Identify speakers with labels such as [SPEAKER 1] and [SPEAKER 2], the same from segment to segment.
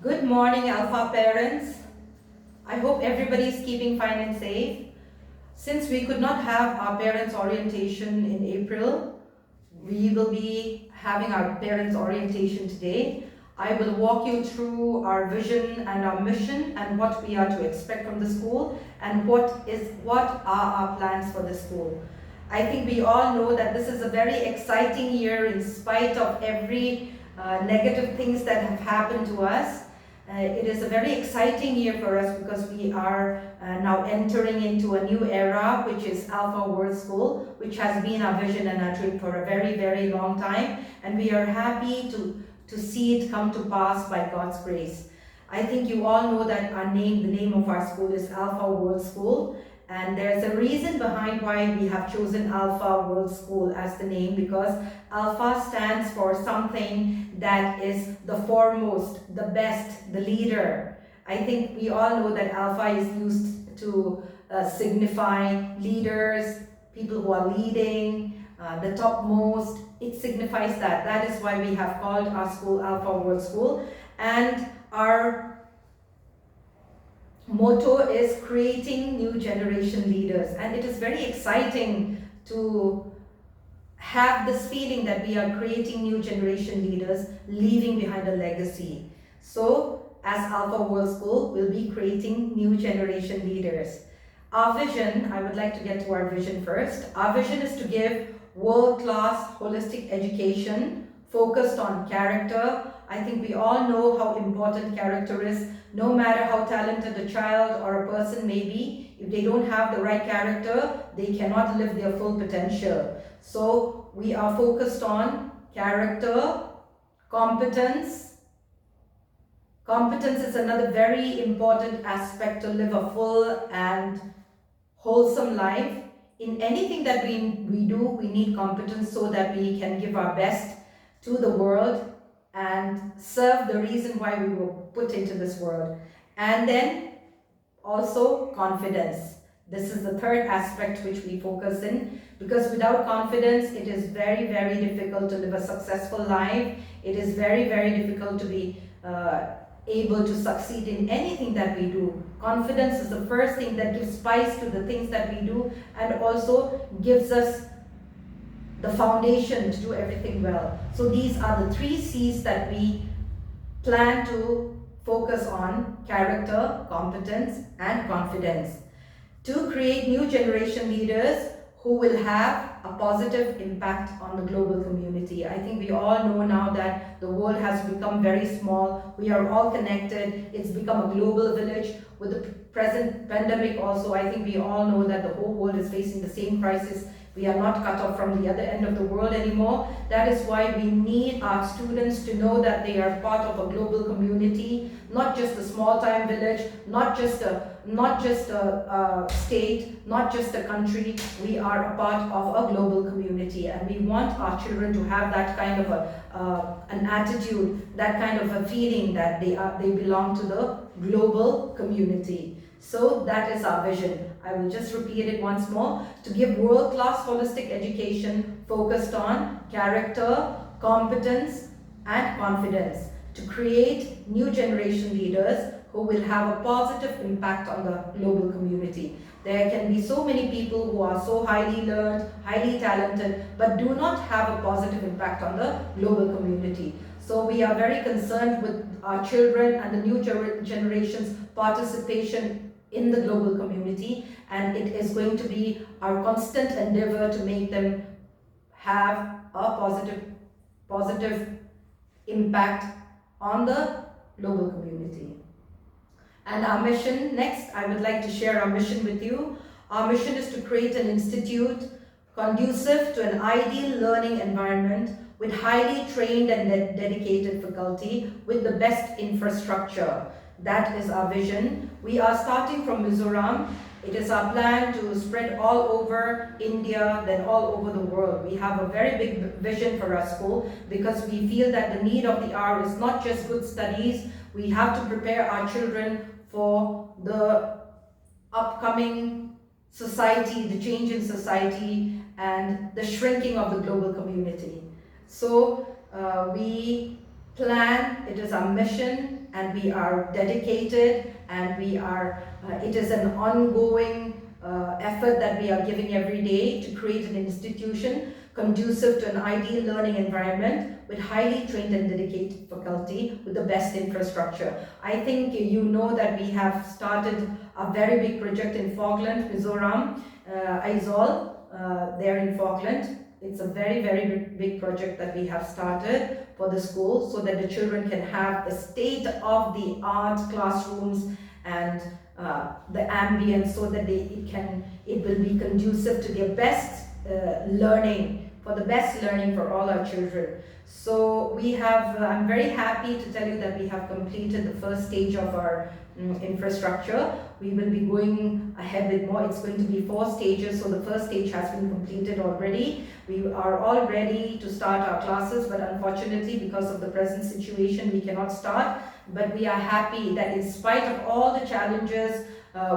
[SPEAKER 1] Good morning, Alpha parents. I hope everybody is keeping fine and safe. Since we could not have our parents' orientation in April, we will be having our parents' orientation today. I will walk you through our vision and our mission and what we are to expect from the school and what are our plans for the school. I think we all know that this is a very exciting year in spite of every negative things that have happened to us. It is a very exciting year for us because we are now entering into a new era, which is Alpha World School, which has been our vision and our dream for a very, very long time. And we are happy to see it come to pass by God's grace. I think you all know that the name of our school is Alpha World School. And there's a reason behind why we have chosen Alpha World School as the name, because Alpha stands for something that is the foremost, the best, the leader. I think we all know that Alpha is used to signify leaders, people who are leading, the topmost. It signifies that. That is why we have called our school Alpha World School. And our motto is creating new generation leaders, and it is very exciting to have this feeling that we are creating new generation leaders, leaving behind a legacy. So as Alpha World School, we'll be creating new generation leaders. Our vision, I would like to get to our vision first. Our vision is to give world-class holistic education focused on character. I think we all know how important character is. No matter how talented a child or a person may be, if they don't have the right character, they cannot live their full potential. So we are focused on character, competence. Competence is another very important aspect to live a full and wholesome life. In anything that we do, we need competence so that we can give our best to the world and serve the reason why we were put into this world. And then also confidence. This is the third aspect which we focus in, because without confidence it is very, very difficult to live a successful life. It is very, very difficult to be able to succeed in anything that we do. Confidence is the first thing that gives spice to the things that we do, and also gives us the foundation to do everything well. So these are the 3 C's that we plan to focus on: character, competence, and confidence, to create new generation leaders who will have a positive impact on the global community. I think we all know now that the world has become very small. We are all connected. It's become a global village. With the present pandemic also, I think we all know that the whole world is facing the same crisis. We are not cut off from the other end of the world anymore. That is why we need our students to know that they are part of a global community, not just a small-time village, not just a state, not just a country. We are a part of a global community, and we want our children to have that kind of an attitude, that kind of a feeling that they belong to the global community. So that is our vision. I will just repeat it once more: to give world-class holistic education focused on character, competence, and confidence, to create new generation leaders who will have a positive impact on the global community. There can be so many people who are so highly learned, highly talented, but do not have a positive impact on the global community. So we are very concerned with our children and the new generation's participation in the global community, and it is going to be our constant endeavor to make them have a positive impact on the global community. And our mission, next, I would like to share our mission with you. Our mission is to create an institute conducive to an ideal learning environment with highly trained and dedicated faculty with the best infrastructure. That is our vision. We are starting from Mizoram. It is our plan to spread all over India, then all over the world. We have a very big vision for our school, because we feel that the need of the hour is not just good studies. We have to prepare our children for the upcoming society, the change in society, and the shrinking of the global community. So we plan, it is our mission, and we are dedicated, and we are, it is an ongoing effort that we are giving every day to create an institution conducive to an ideal learning environment with highly trained and dedicated faculty with the best infrastructure. I think you know that we have started a very big project in Falkland, Mizoram, Aizawl, there in Falkland. It's a very, very big project that we have started for the school so that the children can have the state-of-the-art classrooms and the ambience so that it will be conducive to their best learning, for the best learning for all our children. So we have, I'm very happy to tell you that we have completed the first stage of our infrastructure. We will be going ahead with more. It's going to be 4 stages, so the first stage has been completed already. We are all ready to start our classes, but unfortunately because of the present situation we cannot start. But we are happy that in spite of all the challenges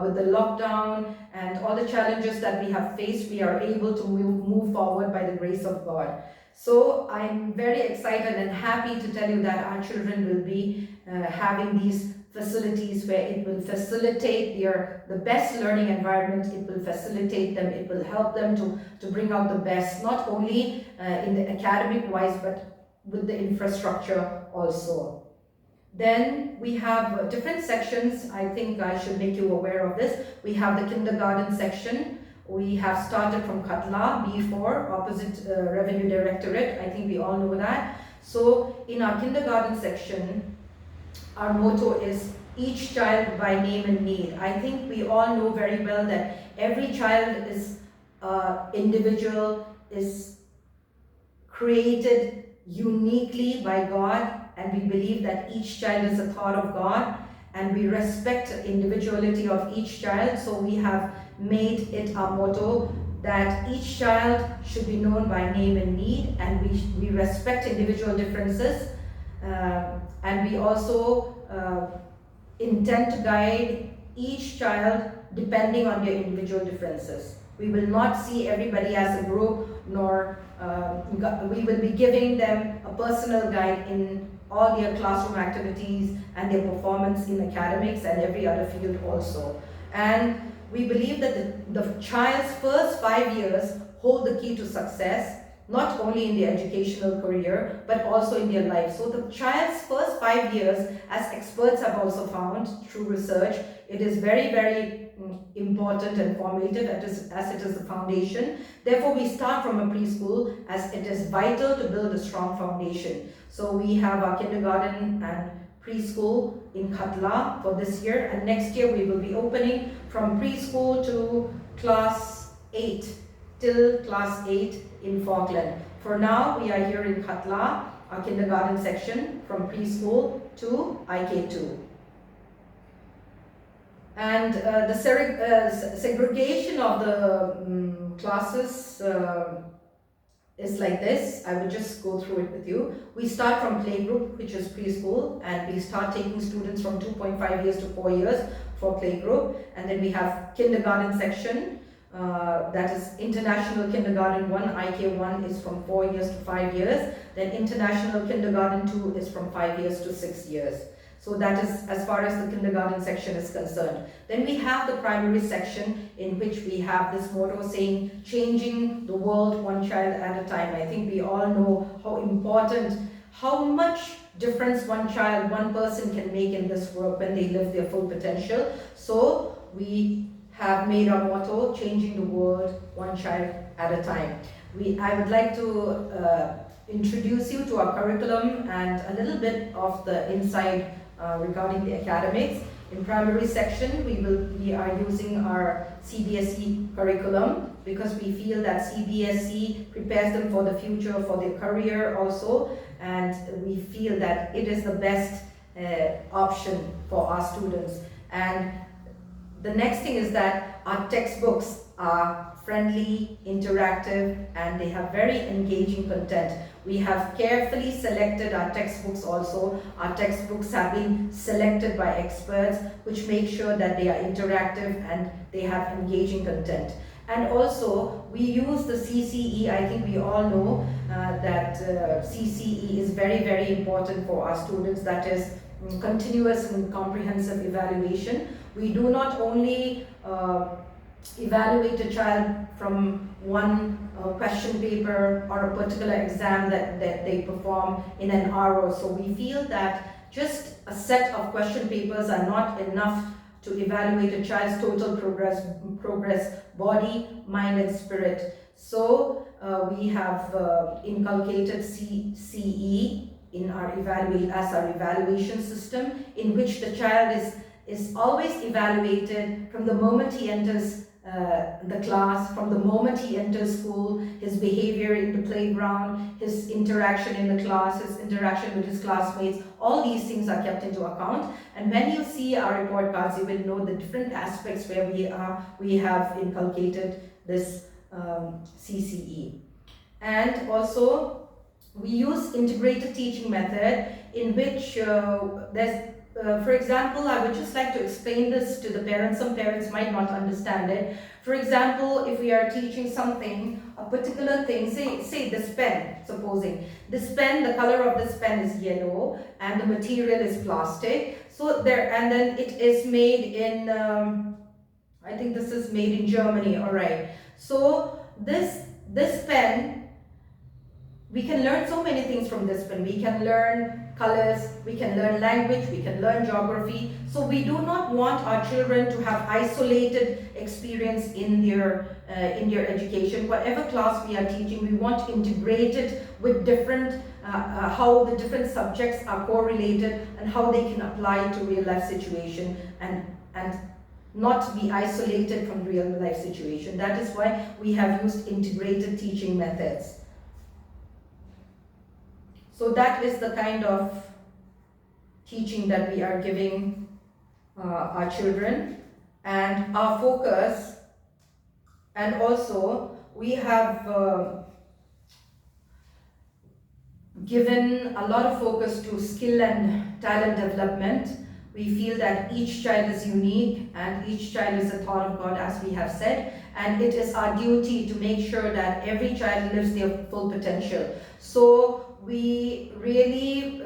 [SPEAKER 1] with the lockdown and all the challenges that we have faced, we are able to move forward by the grace of God. So I'm very excited and happy to tell you that our children will be having these facilities where it will facilitate the best learning environment. It will facilitate them, it will help them to bring out the best, not only in the academic wise, but with the infrastructure also. Then we have different sections. I think I should make you aware of this. We have the kindergarten section. We have started from Katla, B4, opposite Revenue Directorate. I think we all know that. So in our kindergarten section, our motto is each child by name and need. I think we all know very well that every child is individual, is created uniquely by God, and we believe that each child is a thought of God, and we respect the individuality of each child. So we have made it our motto that each child should be known by name and need, and we respect individual differences, and we also intend to guide each child depending on their individual differences. We will not see everybody as a group, nor we will be giving them a personal guide in all their classroom activities and their performance in academics and every other field also. And we believe that the child's first 5 years hold the key to success, not only in their educational career, but also in their life. So the child's first 5 years, as experts have also found through research, it is very, very important and formative as it is the foundation. Therefore, we start from a preschool as it is vital to build a strong foundation. So we have our kindergarten and preschool in Katla for this year, and next year we will be opening from preschool to class 8 till class 8 in Falkland. For now, we are here in Katla, our kindergarten section, from preschool to IK2. And the segregation of the classes is like this. I will just go through it with you. We start from playgroup, which is preschool, and we start taking students from 2.5 years to 4 years for playgroup. And then we have kindergarten section, that is International Kindergarten 1, IK1 is from 4 years to 5 years. Then International Kindergarten 2 is from 5 years to 6 years. So that is as far as the kindergarten section is concerned. Then we have the primary section, in which we have this motto saying, changing the world one child at a time. I think we all know how important, how much difference one child, one person can make in this world when they live their full potential. So we have made our motto, changing the world one child at a time. I would like to introduce you to our curriculum and a little bit of the inside regarding the academics. In primary section, we are using our CBSE curriculum because we feel that CBSE prepares them for the future, for their career also, and we feel that it is the best option for our students. And the next thing is that our textbooks are friendly, interactive, and they have very engaging content. We have carefully selected our textbooks also. Our textbooks have been selected by experts, which make sure that they are interactive and they have engaging content. And also we use the CCE. I think we all know that CCE is very, very important for our students. That is continuous and comprehensive evaluation. We do not only evaluate a child from one question paper or a particular exam that they perform in an hour or so. We feel that just a set of question papers are not enough to evaluate a child's total progress, body, mind and spirit. So we have inculcated CE in our evaluation system, in which the child is always evaluated from the moment he enters the class, from the moment he enters school, his behavior in the playground, his interaction in the class, his interaction with his classmates. All these things are kept into account. And when you see our report cards, you will know the different aspects where we have inculcated this CCE. And also we use integrated teaching method, in which for example, I would just like to explain this to the parents. Some parents might not understand it. For example, if we are teaching something, a particular thing, say this pen, supposing. This pen, the color of this pen is yellow and the material is plastic. So and then it is made in, I think this is made in Germany, alright. So this pen, we can learn so many things from this pen. We can learn colors, we can learn language, we can learn geography. So we do not want our children to have isolated experience in their education. Whatever class we are teaching, we want integrated with different, how the different subjects are correlated and how they can apply to real life situation and not be isolated from real life situation. That is why we have used integrated teaching methods. So that is the kind of teaching that we are giving our children, and our focus. And also we have given a lot of focus to skill and talent development. We feel that each child is unique and each child is a thought of God, as we have said, and it is our duty to make sure that every child lives their full potential. So we really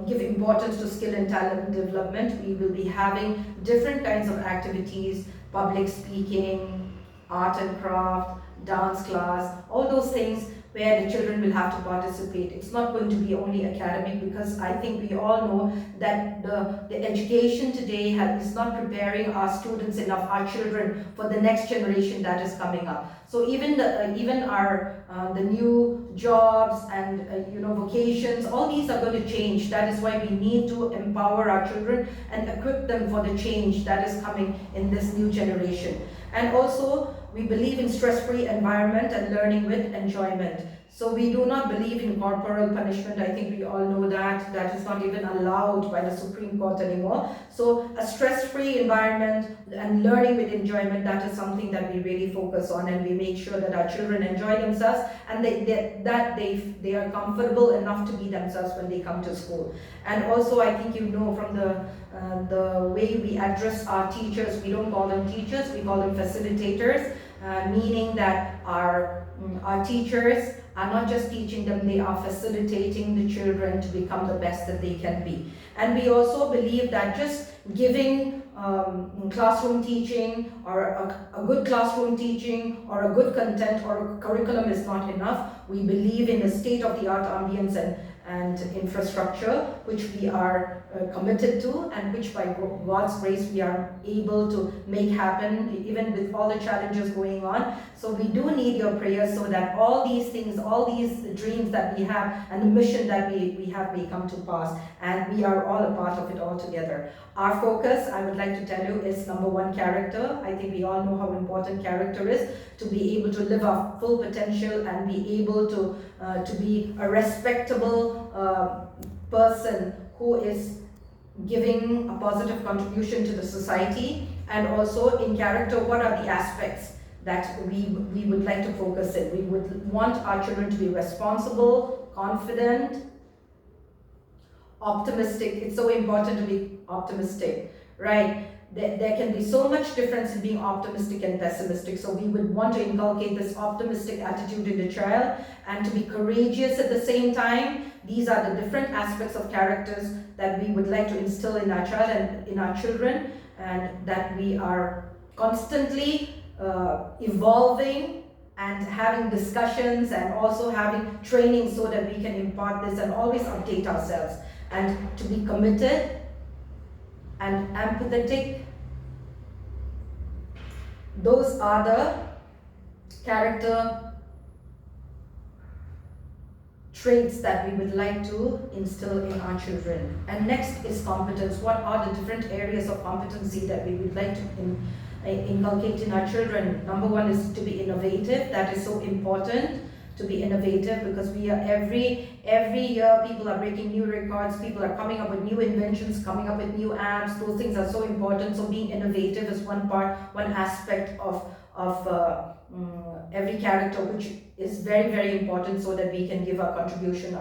[SPEAKER 1] give importance to skill and talent development. We will be having different kinds of activities, public speaking, art and craft, dance class, all those things where the children will have to participate. It's not going to be only academic, because I think we all know that the education today is not preparing our students enough, our children, for the next generation that is coming up. So even our the new jobs and vocations, all these are going to change. That is why we need to empower our children and equip them for the change that is coming in this new generation. And also, we believe in stress-free environment and learning with enjoyment. So we do not believe in corporal punishment. I think we all know that. That is not even allowed by the Supreme Court anymore. So a stress-free environment and learning with enjoyment, that is something that we really focus on, and we make sure that our children enjoy themselves and they are comfortable enough to be themselves when they come to school. And also, I think from the way we address our teachers, we don't call them teachers, we call them facilitators, meaning that our teachers are not just teaching them, they are facilitating the children to become the best that they can be. And we also believe that just giving classroom teaching or a good classroom teaching or a good content or a curriculum is not enough. We believe in a state-of-the-art ambience and infrastructure, which we are committed to, and which by God's grace we are able to make happen, even with all the challenges going on. So we do need your prayers so that all these things, all these dreams that we have and the mission that we have may come to pass, and we are all a part of it all together. Our focus, I would like to tell you, is number one, character. I think we all know how important character is, to be able to live our full potential and be able to be a respectable person who is giving a positive contribution to the society. And also in character, what are the aspects that we would like to focus in? We would want our children to be responsible, confident, optimistic. It's so important to be optimistic. right? There can be so much difference in being optimistic and pessimistic. So we would want to inculcate this optimistic attitude in the child and to be courageous at the same time. These are the different aspects of characters that we would like to instill in our child and in our children, and that we are constantly evolving and having discussions and also having training so that we can impart this and always update ourselves, and to be committed and empathetic. Those are the character traits that we would like to instill in our children. And next is competence. What are the different areas of competency that we would like to inculcate in our children? Number one is to be innovative. That is so important, to be innovative, because we are every year people are breaking new records, people are coming up with new inventions, coming up with new apps. Those things are so important. So being innovative is one aspect of every character, which is very, very important, so that we can give our contribution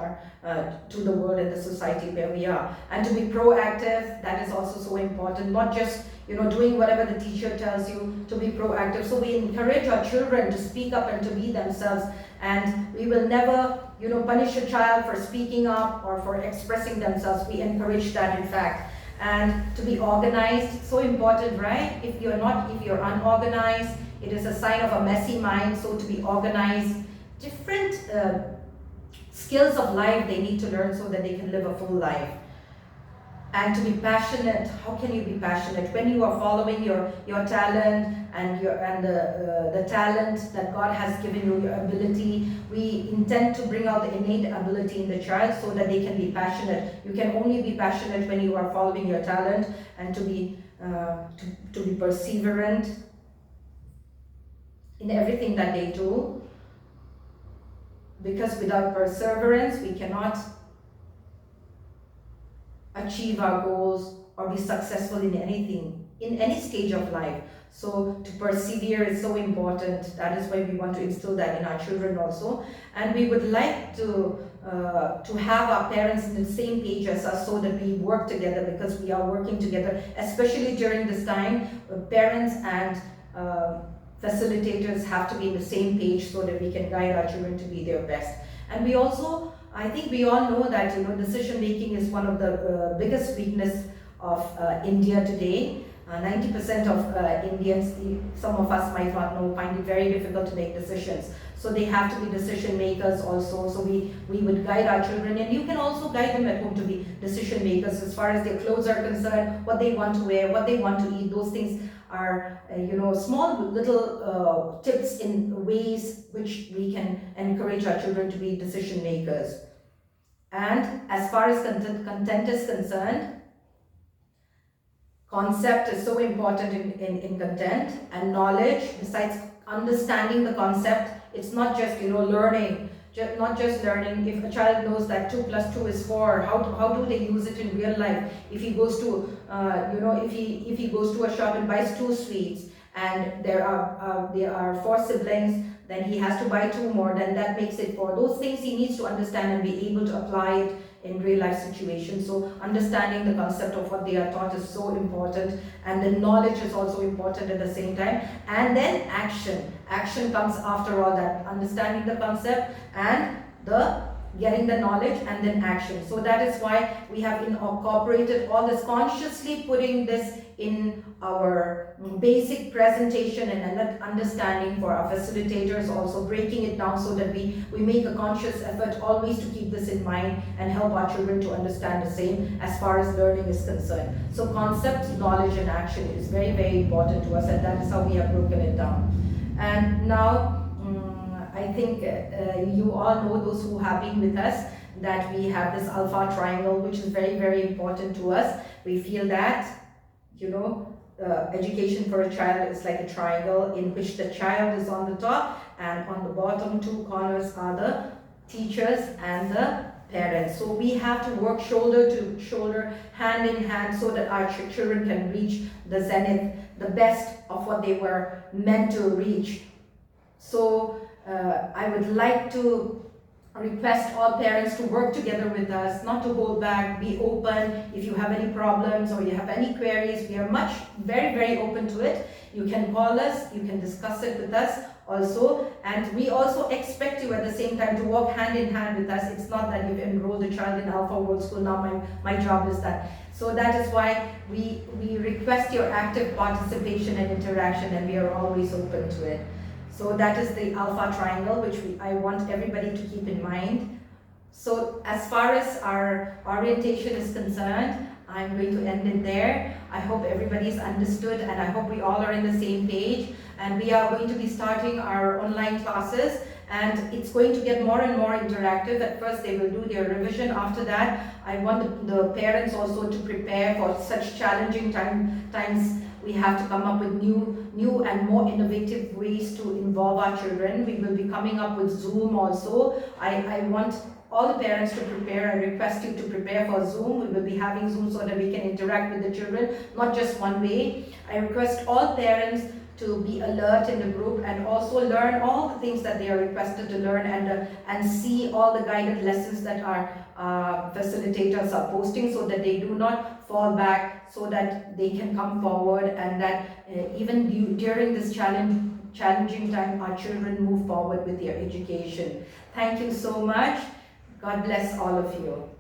[SPEAKER 1] to the world and the society where we are. And to be proactive, that is also so important, not just doing whatever the teacher tells you, to be proactive. So we encourage our children to speak up and to be themselves, and we will never punish a child for speaking up or for expressing themselves. We encourage that, in fact. And to be organized, so important, right? If you're unorganized, it is a sign of a messy mind. So to be organized, different skills of life they need to learn so that they can live a full life. And to be passionate. How can you be passionate when you are following your talent and the talent that God has given you, your ability? We intend to bring out the innate ability in the child so that they can be passionate. You can only be passionate when you are following your talent, and to be perseverant in everything that they do, because without perseverance we cannot achieve our goals or be successful in anything, in any stage of life. So to persevere is so important. That is why we want to instill that in our children also. And we would like to have our parents in the same page as us, so that we work together, because we are working together, especially during this time. Parents and facilitators have to be in the same page so that we can guide our children to be their best. And we also, I think we all know that decision making is one of the biggest weakness of India today. 90% of Indians, some of us might not know, find it very difficult to make decisions. So they have to be decision makers also. So we would guide our children, and you can also guide them at home to be decision makers as far as their clothes are concerned, what they want to wear, what they want to eat. Those things are small little tips in ways which we can encourage our children to be decision makers. And as far as content is concerned, concept is so important in content, and knowledge. Besides understanding the concept, it's not just learning, not just learning. If a child knows that 2 + 2 is 4, how do they use it in real life? If he goes to if he goes to a shop and buys 2 sweets, and there are 4 siblings, then he has to buy 2 more, then that makes it 4. Those things he needs to understand and be able to apply it in real life situations. So understanding the concept of what they are taught is so important, and the knowledge is also important at the same time. And then action comes after all that, understanding the concept and getting the knowledge, and then action. So that is why we have incorporated all this, consciously putting this in our basic presentation and understanding for our facilitators, also breaking it down so that we make a conscious effort always to keep this in mind and help our children to understand the same as far as learning is concerned. So concepts, knowledge and action is very, very important to us, and that is how we have broken it down. And now I think you all know, those who have been with us, that we have this alpha triangle, which is very, very important to us. We feel that education for a child is like a triangle in which the child is on the top, and on the bottom 2 corners are the teachers and the parents. So we have to work shoulder to shoulder, hand in hand, so that our children can reach the zenith, the best of what they were meant to reach. So I would like to request all parents to work together with us, not to hold back, be open. If you have any problems or you have any queries, we are very open to it. You can call us, you can discuss it with us also, and we also expect you at the same time to work hand in hand with us. It's not that you've enrolled a child in Alpha World School, now my job is done. So that is why we request your active participation and interaction, and we are always open to it. So that is the Alpha Triangle, which I want everybody to keep in mind. So as far as our orientation is concerned, I'm going to end it there. I hope everybody's understood, and I hope we all are in the same page. And we are going to be starting our online classes, and it's going to get more and more interactive. At first they will do their revision. After that, I want the parents also to prepare for such challenging times. We have to come up with new and more innovative ways to involve our children. We will be coming up with Zoom also. I want all the parents to prepare. I request you to prepare for Zoom. We will be having Zoom so that we can interact with the children, not just one way. I request all parents to be alert in the group and also learn all the things that they are requested to learn, and see all the guided lessons that our facilitators are posting, so that they do not fall back, so that they can come forward, and that even during this challenging time, our children move forward with their education. Thank you so much. God bless all of you.